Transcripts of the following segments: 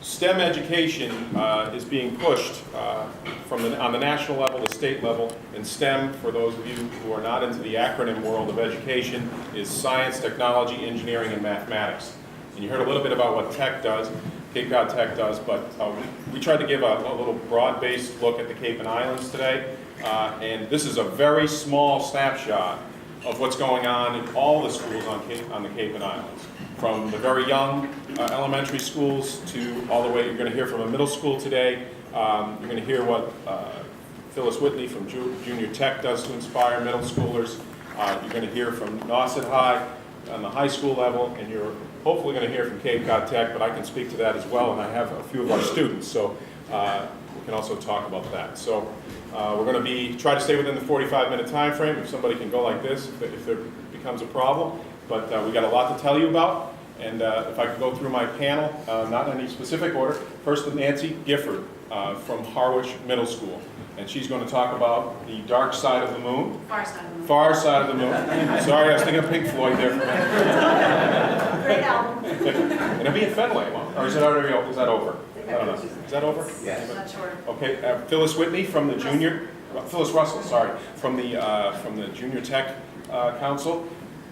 STEM education is being pushed on the national level, the state level. And STEM, for those of you who are not into the acronym world of education, is science, technology, engineering, and mathematics. And you heard a little bit about what Tech does, Cape Cod Tech does, but we tried to give a little broad-based look at the Cape and Islands today. And this is a very small snapshot of what's going on in all the schools on the Cape and Islands. From the very young elementary schools to all the way, you're going to hear from a middle school today. You're going to hear what Phyllis Whitney from Jr.Tech does to inspire middle schoolers. You're going to hear from Nauset High on the high school level, and you're hopefully going to hear from Cape Cod Tech, but I can speak to that as well, and I have a few of our students, so we can also talk about that. So we're going to try to stay within the 45-minute time frame, if somebody can go like this, if there becomes a problem. But we got a lot to tell you about, and if I could go through my panel, not in any specific order. First with Nancy Gifford from Harwich Middle School, and she's going to talk about the dark side of the moon. Far side of the moon. Far side of the moon. Sorry, I was thinking of Pink Floyd there for a minute. Great album. And it'll be at Fenway, or is it already over? Is that over? I don't know. Is that over? Yes. I'm not sure. Okay, Phyllis Whitney from the Phyllis Russell, sorry, from the Jr.Tech Council.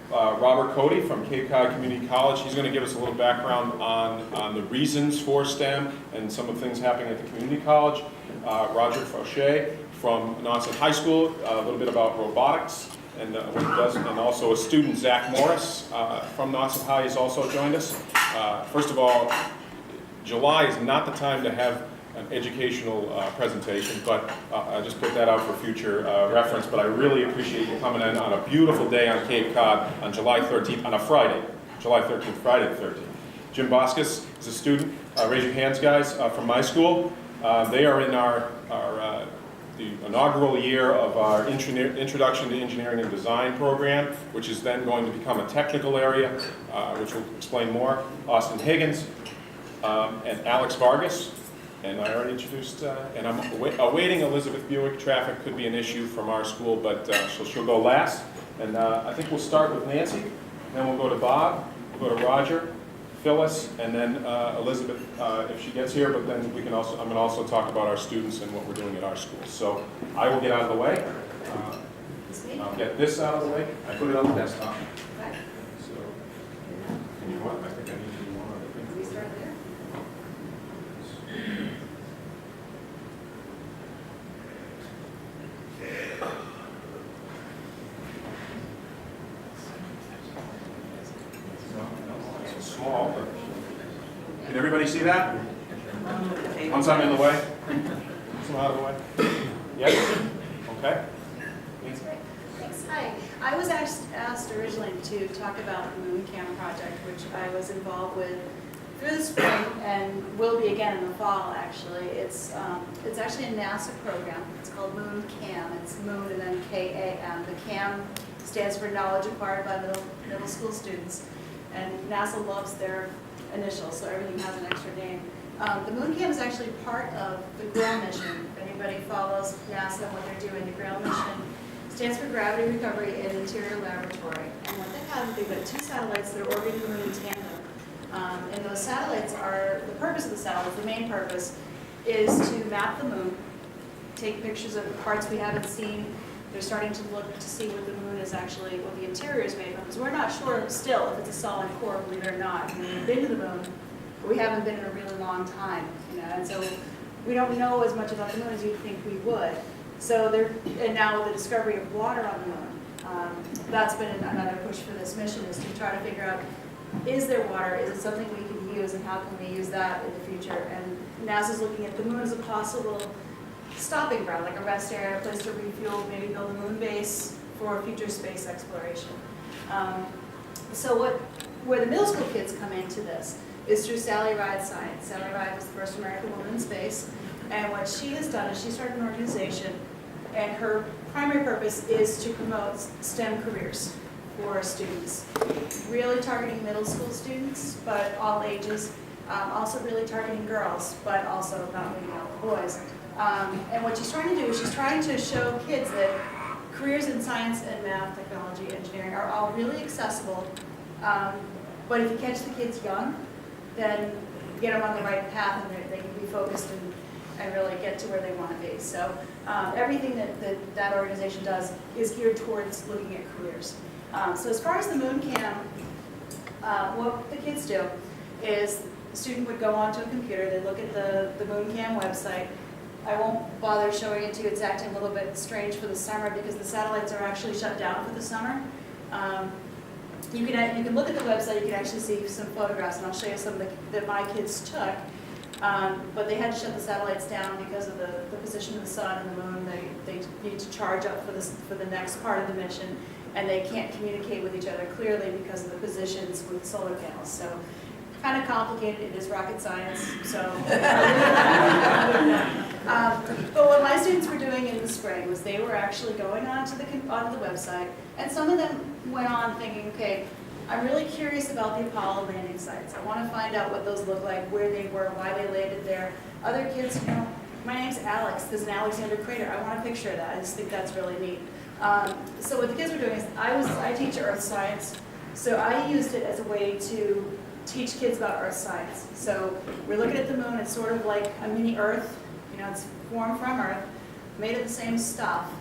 Robert Cody from Cape Cod Community College. He's going to give us a little background on the reasons for STEM and some of the things happening at the community college. Roger Faucher from Nauset High School, a little bit about robotics and what he does, and also a student, Zach Morris from Nauset High, has also joined us. First of all, July is not the time to have an educational presentation, but I just put that out for future reference. But I really appreciate you coming in on a beautiful day on Cape Cod on July 13th, on a Friday, July 13th, Friday the 13th. Jim Boskus is a student. Raise your hands, guys, from my school. They are in the inaugural year of our Introduction to Engineering and Design program, which is then going to become a technical area, which we'll explain more. Austin Higgins and Alex Vargas. And I already introduced, and I'm awaiting Elizabeth Buick. Traffic could be an issue from our school, but she'll go last. And I think we'll start with Nancy, then we'll go to Bob, we'll go to Roger, Phyllis, and then Elizabeth if she gets here. But then we can also, I'm going to also talk about our students and what we're doing at our school. So I will get out of the way. I'll get this out of the way. I put it on the desktop. So, you know what? I think I need to do one other thing. We start there. Small, but can everybody see that? Once I'm in the way? Once I'm out of the way? Yes? Okay. Nancy? Thanks. Hi. I was asked originally to talk about the Moon Cam project, which I was involved with through the spring and will be again in the fall, actually. It's actually a NASA program. It's called Moon Cam. It's Moon and then K-A-M. The CAM stands for Knowledge Acquired by Middle School Students. And NASA loves their initials, so everything has an extra name. The Moon Cam is actually part of the GRAIL mission. If anybody follows NASA and what they're doing, the GRAIL mission stands for Gravity Recovery in Interior Laboratory. And what they have, they've got 2 satellites that are orbiting the moon in tandem. And those satellites are, the purpose of the satellites, the main purpose, is to map the moon, take pictures of the parts we haven't seen. They're starting to look to see what the moon is actually, what the interior is made of, because we're not sure still if it's a solid core, believe it or not. We've been to the moon, but we haven't been in a really long time, and so we don't know as much about the moon as you'd think we would. So and now with the discovery of water on the moon, that's been another push for this mission, is to try to figure out, is there water, is it something we can use, and how can we use that in the future? And NASA's looking at the moon as a possible stopping ground, like a rest area, a place to refuel, maybe build a moon base for future space exploration. So where the middle school kids come into this is through Sally Ride's science. Sally Ride was the first American woman in space, and what she has done is she started an organization, and her primary purpose is to promote STEM careers for students, really targeting middle school students, but all ages, also really targeting girls, but also not leaving out the boys. And what she's trying to do is she's trying to show kids that careers in science and math, technology, engineering are all really accessible. But if you catch the kids young, then get them on the right path, and they can be focused and really get to where they want to be. So everything that organization does is geared towards looking at careers. So as far as the moon cam, what the kids do is the student would go onto a computer, they look at the moon cam website. I won't bother showing it to you. It's acting a little bit strange for the summer because the satellites are actually shut down for the summer. You can look at the website, you can actually see some photographs, and I'll show you some that my kids took. But they had to shut the satellites down because of the position of the sun and the moon. They need to charge up for the next part of the mission, and they can't communicate with each other clearly because of the positions with solar panels. So kind of complicated. It is rocket science. So, but what my students were doing in the spring was they were actually going onto the website, and some of them went on thinking, okay, I'm really curious about the Apollo landing sites. I want to find out what those look like, where they were, why they landed there. Other kids, my name's Alex. There's an Alexander crater. I want a picture of that. I just think that's really neat. So what the kids were doing is, I teach earth science, so I used it as a way to teach kids about earth science. So we're looking at the moon. It's sort of like a mini Earth. It's formed from Earth, made of the same stuff.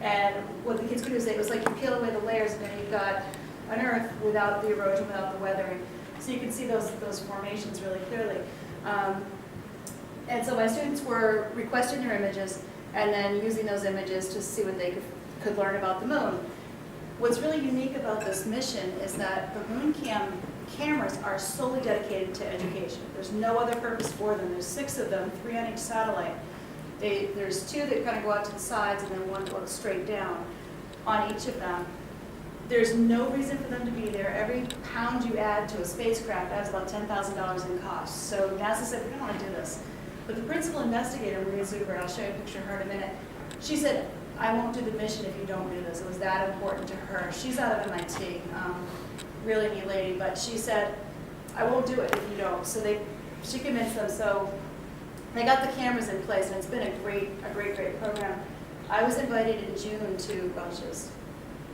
And what the kids could do is it was like you peel away the layers, and then you've got an Earth without the erosion, without the weathering. So you can see those formations really clearly. And so my students were requesting their images and then using those images to see what they could learn about the moon. What's really unique about this mission is that the moon cameras are solely dedicated to education. There's no other purpose for them. There's 6 of them, 3 on each satellite. There's 2 that kind of go out to the sides and then 1 goes straight down on each of them. There's no reason for them to be there. Every pound you add to a spacecraft adds about $10,000 in cost. So NASA said, we don't want to do this. But the principal investigator, Maria Zuber, I'll show you a picture of her in a minute, she said, I won't do the mission if you don't do this. It was that important to her. She's out of MIT, really neat lady, but she said, I won't do it if you don't. So she convinced them. So they got the cameras in place, and it's been a great program. I was invited in June to, well, she was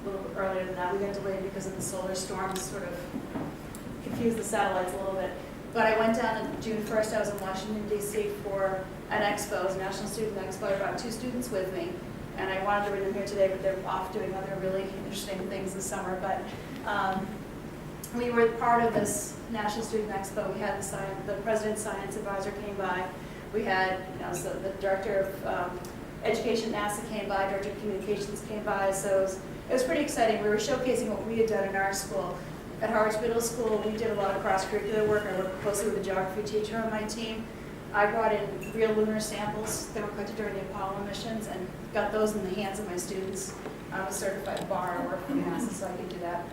a little earlier than that. We got delayed because of the solar storms, sort of confused the satellites a little bit. But I went down on June 1st. I was in Washington, D.C. for an expo, it was a National Student Expo. I brought 2 students with me, and I wanted to bring them here today, but they're off doing other really interesting things this summer. But we were part of this National Student Expo. We had the President's Science Advisor came by. We had, so the Director of Education at NASA came by, Director of Communications came by. So it was pretty exciting. We were showcasing what we had done in our school. At Harwich Middle School, we did a lot of cross-curricular work. I worked closely with the geography teacher on my team. I brought in real lunar samples that were collected during the Apollo missions and got those in the hands of my students. I'm a certified bar. I work for NASA, so I could do that.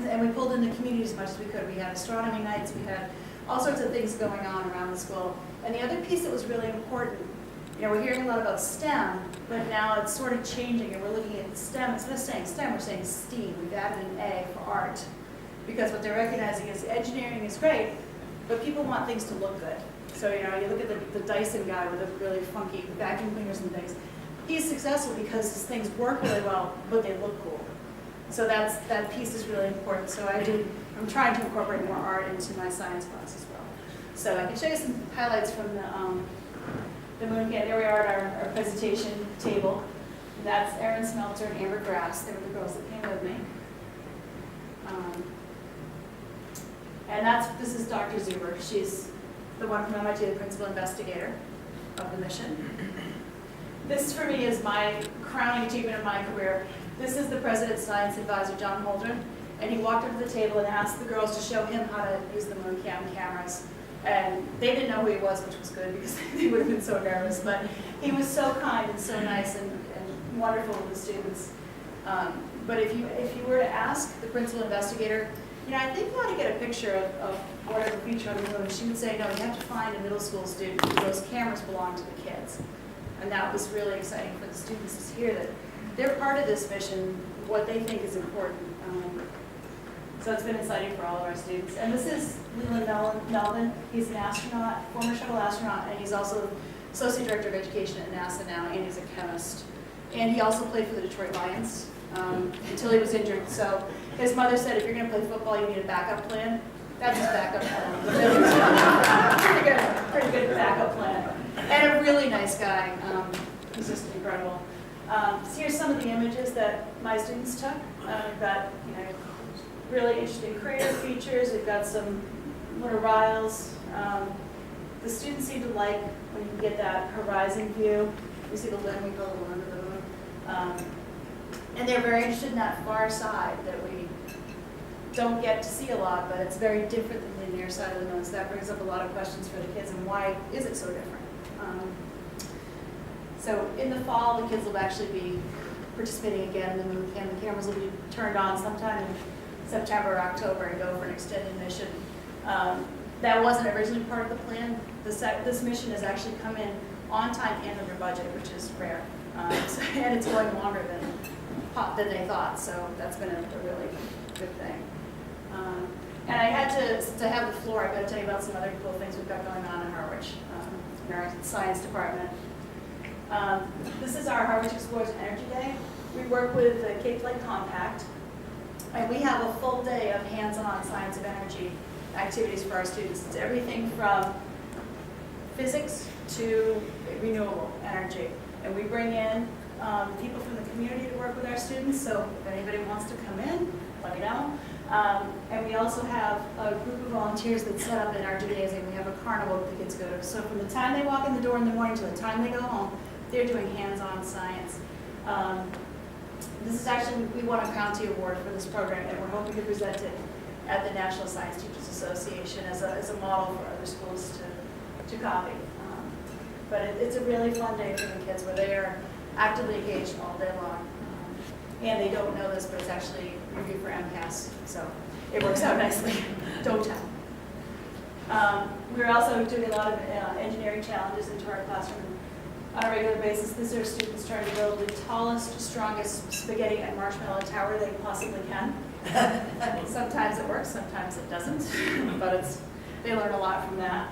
And we pulled in the community as much as we could. We had astronomy nights. We had all sorts of things going on around the school. And the other piece that was really important, we're hearing a lot about STEM, but now it's sort of changing, and we're looking at STEM. Instead of saying STEM, we're saying STEAM. We've added an A for art. Because what they're recognizing is engineering is great, but people want things to look good. So, you look at the Dyson guy with the really funky vacuum cleaners and things. He's successful because his things work really well, but they look cool. So that piece is really important. So I'm trying to incorporate more art into my science class as well. So I can show you some highlights from the moon cam. There we are at our presentation table. And that's Erin Smelter and Amber Grass. They were the girls that came with me. And this is Dr. Zuber. She's the one from MIT, the principal investigator of the mission. This, for me, is my crowning achievement of my career. This is the President's Science Advisor, John Holdren, and he walked up to the table and asked the girls to show him how to use the moon cameras. And they didn't know who he was, which was good because they would have been so nervous. But he was so kind and so nice and wonderful with the students. But if you were to ask the principal investigator, I think you ought to get a picture of whatever feature on the moon, she would say, no, you have to find a middle school student because those cameras belong to the kids. And that was really exciting for the students to hear that they're part of this mission, what they think is important. So it's been exciting for all of our students. And this is Leland Melvin. He's an astronaut, former shuttle astronaut, and he's also Associate Director of Education at NASA now, and he's a chemist. And he also played for the Detroit Lions until he was injured. So his mother said, if you're going to play football, you need a backup plan. That's his backup plan. Pretty good backup plan. And a really nice guy. He's just incredible. So here's some of the images that my students took. We've got, really interesting crater features. We've got some lunar riles. The students seem to like when you get that horizon view. You see the limb, we call it the limb of the moon. And they're very interested in that far side that we don't get to see a lot, but it's very different than the near side of the moon. So that brings up a lot of questions for the kids, and why is it so different? So in the fall, the kids will actually be participating again in the moon camp. The cameras will be turned on sometime in September or October and go for an extended mission. That wasn't originally part of the plan. This mission has actually come in on time and under budget, which is rare. And it's going longer than they thought, so that's been a really good thing. And I had to have the floor, I've got to tell you about some other cool things we've got going on in Harwich, in our science department. This is our Harwich Explores Energy Day. We work with the Cape Cod Compact, and we have a full day of hands-on science of energy activities for our students. It's everything from physics to renewable energy. And we bring in people from the community to work with our students, so if anybody wants to come in, let me know. And we also have a group of volunteers that set up energy days, and we have a carnival that the kids go to. So from the time they walk in the door in the morning to the time they go home, they're doing hands-on science. This is actually, we won a county award for this program, and we're hoping to present it at the National Science Teachers Association as a model for other schools to copy. But it's a really fun day for the kids where they are actively engaged all day long. And they don't know this, but it's actually review for MCAS, so it works out nicely. Don't tell. We're also doing a lot of engineering challenges into our classroom on a regular basis. These are students trying to build the tallest, strongest spaghetti and marshmallow tower they possibly can. Sometimes it works, sometimes it doesn't, but they learn a lot from that.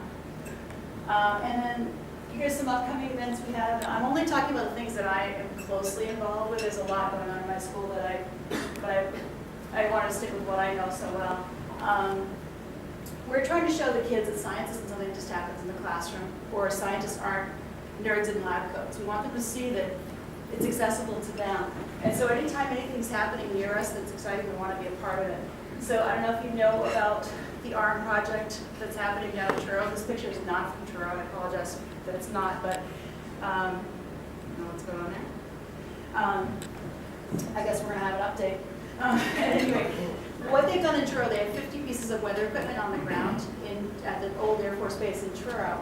And then here's some upcoming events we have. I'm only talking about the things that I am closely involved with. There's a lot going on in my school but I want to stick with what I know so well. We're trying to show the kids that science isn't something that just happens in the classroom, or scientists aren't nerds in lab coats. We want them to see that it's accessible to them. And so anytime anything's happening near us that's exciting, we want to be a part of it. So I don't know if you know about the ARM project that's happening down in Truro. This picture is not from Truro. I apologize that it's not, but I don't know what's going on there. I guess we're going to have an update. Anyway, what they've done in Truro, they have 50 pieces of weather equipment on the ground at the old Air Force Base in Truro.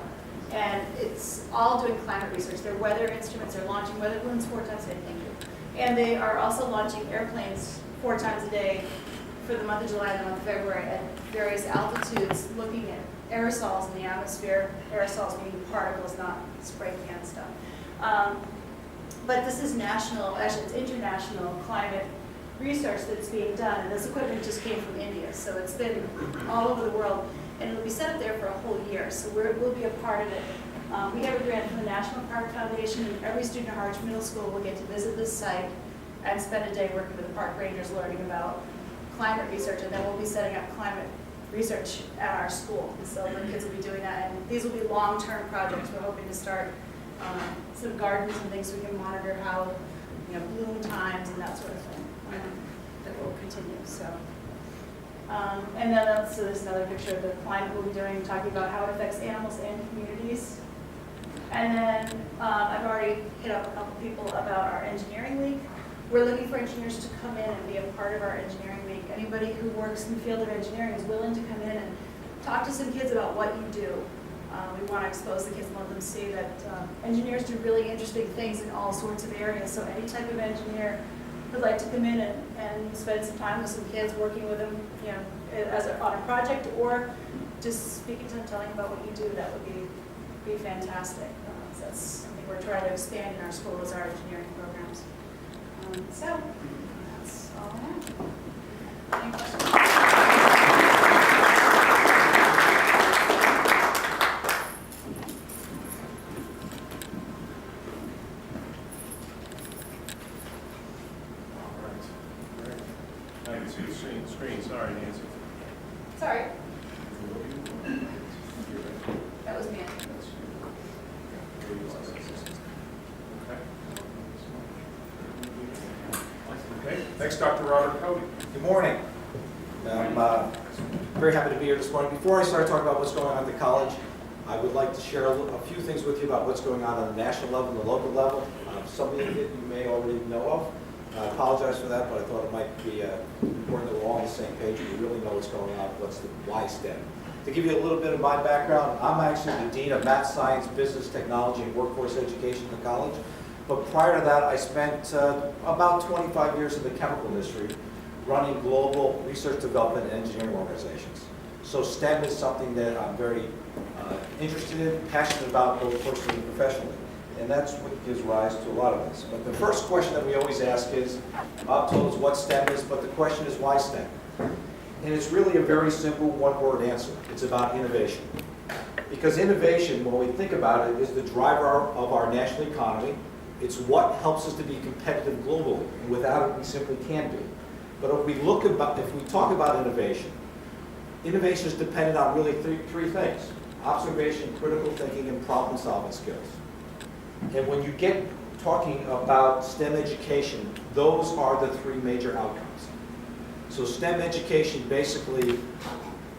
And it's all doing climate research. Their weather instruments are launching weather balloons 4 times a day, thank you. And they are also launching airplanes 4 times a day for the month of July and the month of February at various altitudes, looking at aerosols in the atmosphere. Aerosols meaning particles, not spray can stuff. But this is national, actually it's international climate research that's being done, and this equipment just came from India, so it's been all over the world, and it'll be set up there for a whole year, so we'll be a part of it. We have a grant from the National Park Foundation, and every student at Harwich Middle School will get to visit this site and spend a day working with the park rangers learning about climate research, and then we'll be setting up climate research at our school. So the kids will be doing that, and these will be long-term projects. We're hoping to start some gardens and things so we can monitor how, bloom times and that sort of thing. That will continue. So, and then so there's another picture of the climate we'll be doing, talking about how it affects animals and communities. And then I've already hit up a couple people about our engineering week. We're looking for engineers to come in and be a part of our engineering week. Anybody who works in the field of engineering is willing to come in and talk to some kids about what you do. We want to expose the kids and let them see that engineers do really interesting things in all sorts of areas. So any type of engineer would like to come in and spend some time with some kids, working with them, on a project, or just speaking to them, telling them about what you do, that would be fantastic. So that's something we're trying to expand in our school, is our engineering programs. So that's all I have. Any questions? Screen. Sorry, Nancy. Sorry. Dr. Robert Cody. Good morning. I'm very happy to be here this morning. Before I start talking about what's going on at the college, I would like to share a few things with you about what's going on the national level and the local level. Something that you may already know of. I apologize for that, but I thought it might be important that we're all on the same page and we really know what's going on, what's the why STEM. To give you a little bit of my background, I'm actually the Dean of Math, Science, Business, Technology, and Workforce Education at the college. But prior to that, I spent about 25 years in the chemical industry running global research development and engineering organizations. So STEM is something that I'm very interested in, passionate about both personally and professionally. And that's what gives rise to a lot of this. But the first question that we always ask is, Bob told us what STEM is, but the question is why STEM? And it's really a very simple one-word answer. It's about innovation. Because innovation, when we think about it, is the driver of our national economy. It's what helps us to be competitive globally. And without it, we simply can't be. But if we talk about innovation, innovation is dependent on really three things: observation, critical thinking, and problem-solving skills. And when you get talking about STEM education, those are the three major outcomes. So STEM education basically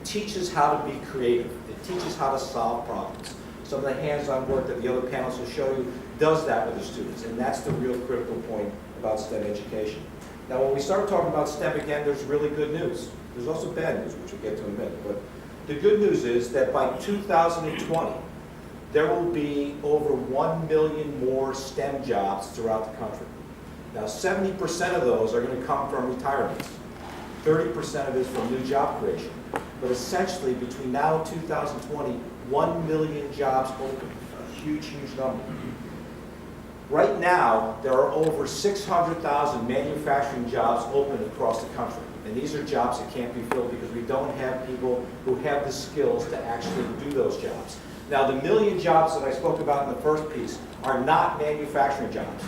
teaches how to be creative. It teaches how to solve problems. Some of the hands-on work that the other panelists will show you does that with the students, and that's the real critical point about STEM education. Now, when we start talking about STEM again, there's really good news. There's also bad news, which we'll get to in a minute. But the good news is that by 2020, there will be over 1 million more STEM jobs throughout the country. Now, 70% of those are going to come from retirements. 30% of it is from new job creation. But essentially, between now and 2020, 1 million jobs open. A huge, huge number. Right now, there are over 600,000 manufacturing jobs open across the country. And these are jobs that can't be filled because we don't have people who have the skills to actually do those jobs. Now, the million jobs that I spoke about in the first piece are not manufacturing jobs.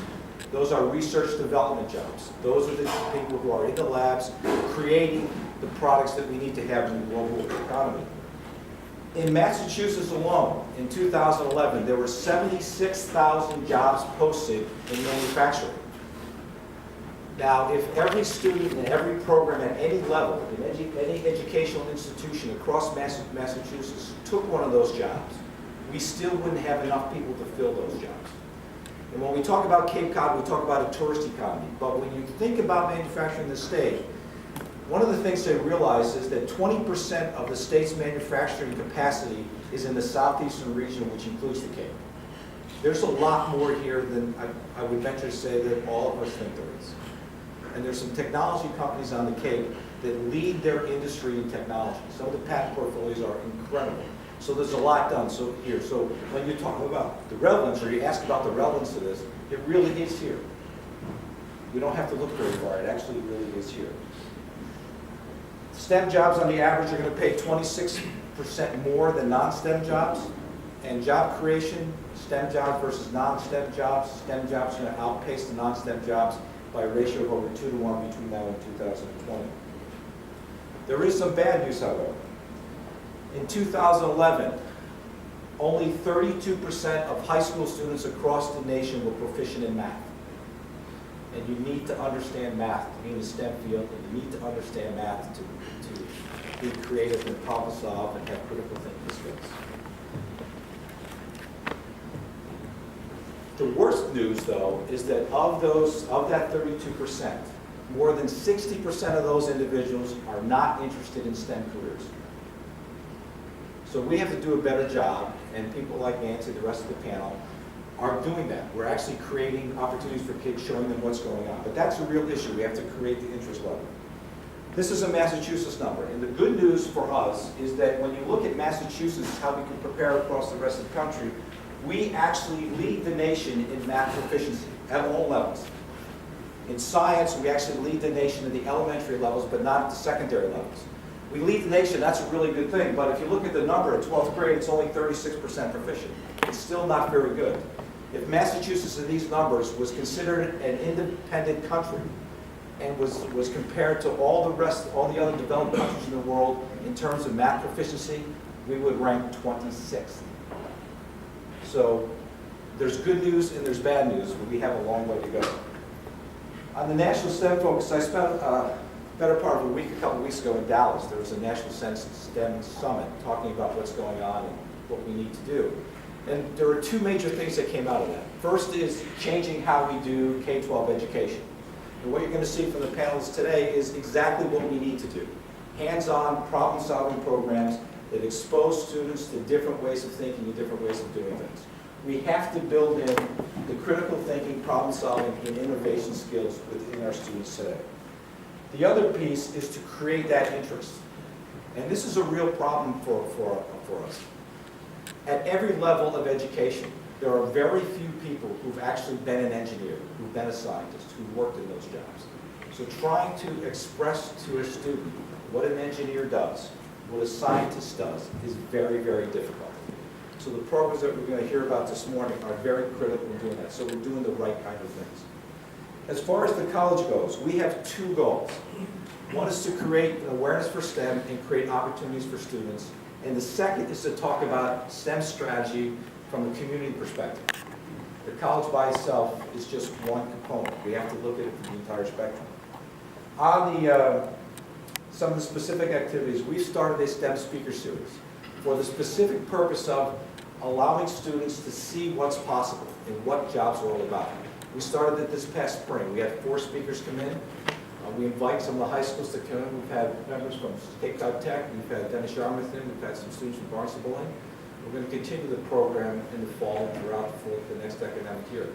Those are research development jobs. Those are the people who are in the labs creating the products that we need to have in the global economy. In Massachusetts alone, in 2011, there were 76,000 jobs posted in manufacturing. Now, if every student in every program at any level, in any educational institution across Massachusetts took one of those jobs, we still wouldn't have enough people to fill those jobs. And when we talk about Cape Cod, we talk about a tourist economy. But when you think about manufacturing in the state, one of the things to realize is that 20% of the state's manufacturing capacity is in the southeastern region, which includes the Cape. There's a lot more here than I would venture to say that all of us think there is. And there's some technology companies on the Cape that lead their industry in technology. Some of the patent portfolios are incredible. So there's a lot done here. So when you talk about the relevance, or you ask about the relevance of this, it really is here. We don't have to look very far. It actually really is here. STEM jobs on the average are going to pay 26% more than non-STEM jobs. And job creation, STEM jobs versus non-STEM jobs, STEM jobs are going to outpace the non-STEM jobs by a ratio of over 2 to 1 between now and 2020. There is some bad news, however. In 2011, only 32% of high school students across the nation were proficient in math. And you need to understand math to be in the STEM field, and you need to understand math to be creative and problem solve and have critical thinking skills. The worst news, though, is that of that 32%, more than 60% of those individuals are not interested in STEM careers. So we have to do a better job, and people like Nancy, the rest of the panel, are doing that. We're actually creating opportunities for kids, showing them what's going on. But that's a real issue. We have to create the interest level. This is a Massachusetts number, and the good news for us is that when you look at Massachusetts, how we can prepare across the rest of the country, we actually lead the nation in math proficiency at all levels. In science, we actually lead the nation in the elementary levels, but not at the secondary levels. We lead the nation, that's a really good thing, but if you look at the number at 12th grade, it's only 36% proficient. It's still not very good. If Massachusetts in these numbers was considered an independent country and was compared to all the other developed countries in the world in terms of math proficiency, we would rank 26th. So there's good news and there's bad news, but we have a long way to go. On the National STEM focus, I spent a better part of a week, a couple weeks ago in Dallas. There was a National STEM Summit talking about what's going on and what we need to do. And there were two major things that came out of that. First is changing how we do K-12 education. And what you're going to see from the panelists today is exactly what we need to do. Hands-on, problem-solving programs that expose students to different ways of thinking and different ways of doing things. We have to build in the critical thinking, problem-solving, and innovation skills within our students today. The other piece is to create that interest. And this is a real problem for us. At every level of education, there are very few people who've actually been an engineer, who've been a scientist, who've worked in those jobs. So trying to express to a student what an engineer does, what a scientist does, is very, very difficult. So the programs that we're going to hear about this morning are very critical in doing that. So we're doing the right kind of things. As far as the college goes, we have two goals. One is to create an awareness for STEM and create opportunities for students. And the second is to talk about STEM strategy from a community perspective. The college by itself is just one component. We have to look at it from the entire spectrum. On the some of the specific activities, we've started a STEM speaker series for the specific purpose of allowing students to see what's possible and what jobs are all about. We started it this past spring. We had 4 speakers come in. We invite some of the high schools to come in. We've had members from Cape Cod Tech. We've had Dennis Yarmouth in. We've had some students from Barnstable in. We're going to continue the program in the fall and throughout the next academic year.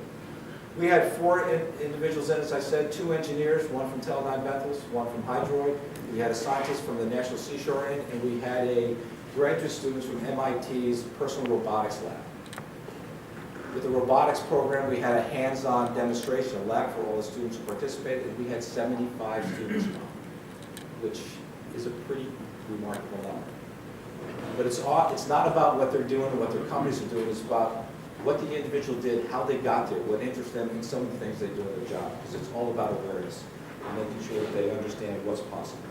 We had 4 individuals in, as I said, 2 engineers, one from Teledyne Bethels, one from Hydroid. We had a scientist from the National Seashore in, and we had a graduate student from MIT's Personal Robotics Lab. With the robotics program, we had a hands-on demonstration, a lab for all the students who participated, and we had 75 students come, which is a pretty remarkable number. But it's not about what they're doing and what their companies are doing, it's about what the individual did, how they got there, what interests them in some of the things they do in their job, because it's all about awareness and making sure that they understand what's possible.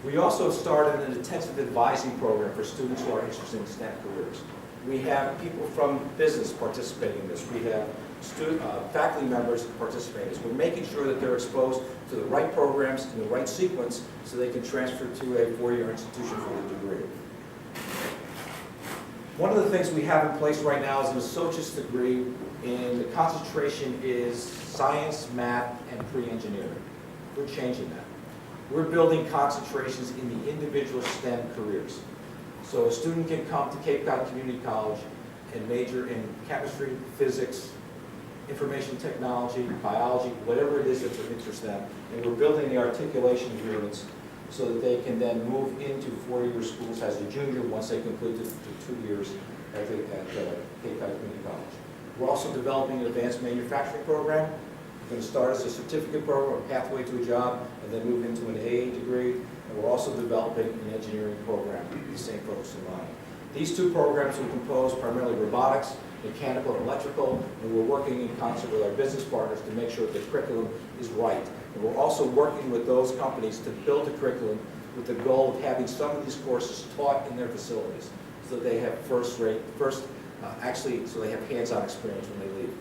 We also started an intensive advising program for students who are interested in STEM careers. We have people from business participating in this. We have faculty members participating in this. We're making sure that they're exposed to the right programs in the right sequence so they can transfer to a 4-year institution for the degree. One of the things we have in place right now is an associate's degree, and the concentration is science, math, and pre-engineering. We're changing that. We're building concentrations in the individual STEM careers. So a student can come to Cape Cod Community College and major in chemistry, physics, information technology, biology, whatever it is that's of interest to them. And we're building the articulation agreements so that they can then move into 4-year schools as a junior once they complete the 2 years at Cape Cod Community College. We're also developing an advanced manufacturing program. We're going to start as a certificate program, a pathway to a job, and then move into an AA degree. And we're also developing an engineering program with the same focus in mind. These 2 programs are composed primarily robotics, mechanical, and electrical, and we're working in concert with our business partners to make sure that the curriculum is right. And we're also working with those companies to build a curriculum with the goal of having some of these courses taught in their facilities so that they have so they have hands-on experience when they leave.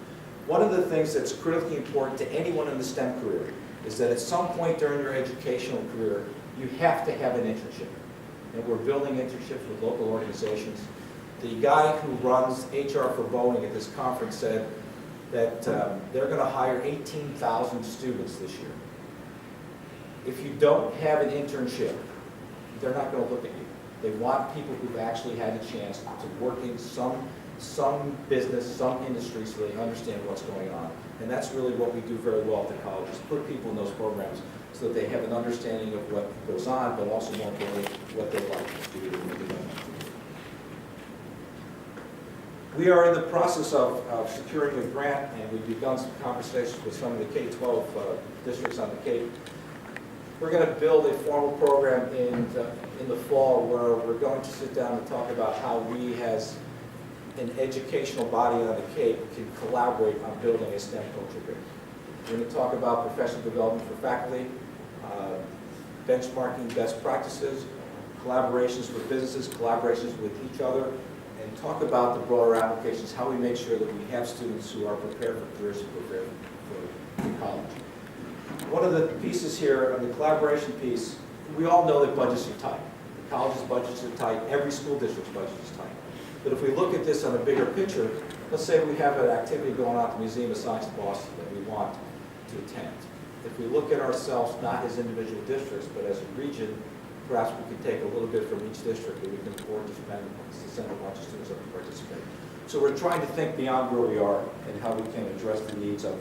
One of the things that's critically important to anyone in the STEM career is that at some point during your educational career, you have to have an internship. And we're building internships with local organizations. The guy who runs HR for Boeing at this conference said that they're going to hire 18,000 students this year. If you don't have an internship, they're not going to look at you. They want people who've actually had a chance to work in some business, some industry, so they understand what's going on. And that's really what we do very well at the college, is put people in those programs so that they have an understanding of what goes on, but also more importantly, what they like to do and what they don't like to do. We are in the process of securing a grant, and we've begun some conversations with some of the K-12 districts on the Cape. We're going to build a formal program in the fall where we're going to sit down and talk about how we as an educational body on the Cape can collaborate on building a STEM culture group. We're going to talk about professional development for faculty, benchmarking best practices, collaborations with businesses, collaborations with each other, and talk about the broader applications, how we make sure that we have students who are prepared for careers and prepared for college. one of the pieces here, on the collaboration piece, we all know that budgets are tight. The college's budgets are tight, every school district's budget is tight. But if we look at this on a bigger picture, let's say we have an activity going on at the Museum of Science in Boston that we want to attend. If we look at ourselves not as individual districts, but as a region, perhaps we could take a little bit from each district that we can afford to send a bunch of students up to participate. So we're trying to think beyond where we are and how we can address the needs of